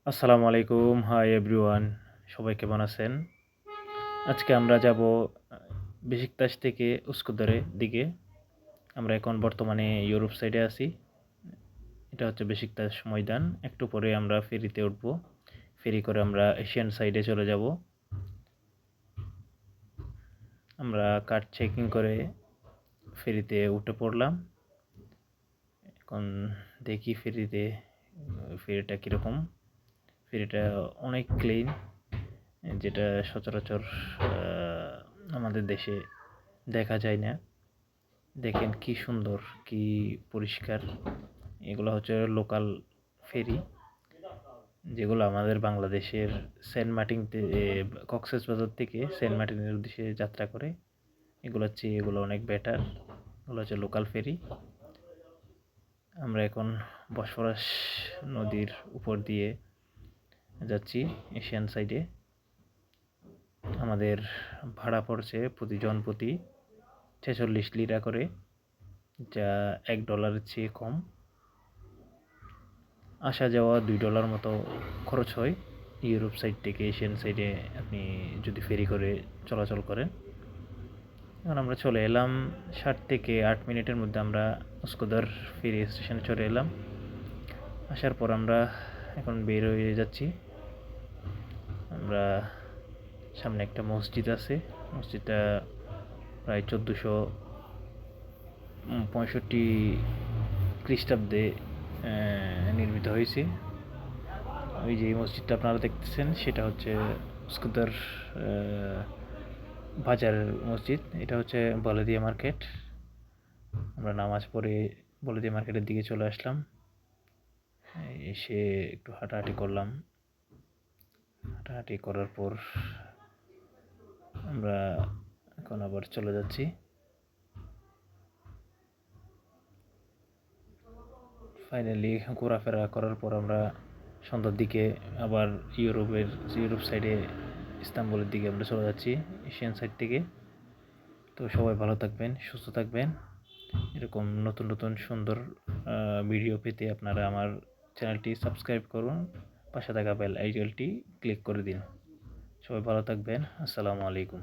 আসসালামু আলাইকুম। Hi everyone. সবাই কেমন আছেন? আজকে আমরা যাব বেশিকতাশ থেকে উস্কুদারের দিকে। আমরা এখন বর্তমানে ইউরোপ সাইডে আছি। এটা হচ্ছে বেশিকতাশ ময়দান। একটু পরে আমরা ফেরিতে উঠব। ফেরি করে আমরা এশিয়ান সাইডে চলে যাব। আমরা কার্ড চেকিং করে ফেরিতে উঠে পড়লাম। এখন দেখি ফেরিটা কীরকম। ফেরিটা অনেক ক্লিন, যেটা সচরাচর আমাদের দেশে দেখা যায় না। দেখেন কি সুন্দর, কি পরিষ্কার। এগুলো হচ্ছে লোকাল ফেরি, যেগুলো আমাদের বাংলাদেশের সেন্ট মার্টিন কক্সবাজার থেকে সেন্ট মার্টিনের উদ্দেশ্যে যাত্রা করে। এগুলো অনেক বেটার। এগুলো হচ্ছে লোকাল ফেরি। আমরা এখন বসফরাস নদীর উপর দিয়ে যাচ্ছি এশিয়ান সাইডে। আমাদের ভাড়া পড়ছে প্রতি 46 লিরা করে, যা $1 চেয়ে কম। আসা যাওয়া $2 মতো খরচ হয় ইউরোপ সাইড থেকে এশিয়ান সাইডে আপনি যদি ফেরি করে চলাচল করেন। এখন আমরা চলে এলাম 7 থেকে 8 মিনিটের মধ্যে আমরা উস্কুদার ফেরি স্টেশনে চলে এলাম। আসার পর আমরা এখন বের হয়ে যাচ্ছি। আমরা সামনে একটা মসজিদ আছে। মসজিদটা প্রায় 1465 খ্রিস্টাব্দে নির্মিত হয়েছে। ওই যে মসজিদটা আপনারা দেখতেছেন, সেটা হচ্ছে উস্কুদার বাজার মসজিদ। এটা হচ্ছে বলদিয়া মার্কেট। আমরা নামাজ পড়ে বলদিয়া মার্কেটের দিকে চলে আসলাম। এসে একটু হাঁটাহাঁটি করলাম। হাঁটাহাঁটি করার পর আমরা এখন আবার চলে যাচ্ছি। ফাইনালি ঘোরাফেরা করার পর আমরা সন্ধ্যার দিকে আবার ইউরোপ সাইডে ইস্তাম্বুলের দিকে আমরা চলে যাচ্ছি এশিয়ান সাইড থেকে। তো সবাই ভালো থাকবেন, সুস্থ থাকবেন। এরকম নতুন নতুন সুন্দর ভিডিও পেতে আপনারা আমার চ্যানেলটি সাবস্ক্রাইব করুন, পাশে থাকা বেল আইকনটি ক্লিক করে দিন। সবাই ভালো থাকবেন। আসসালামু আলাইকুম।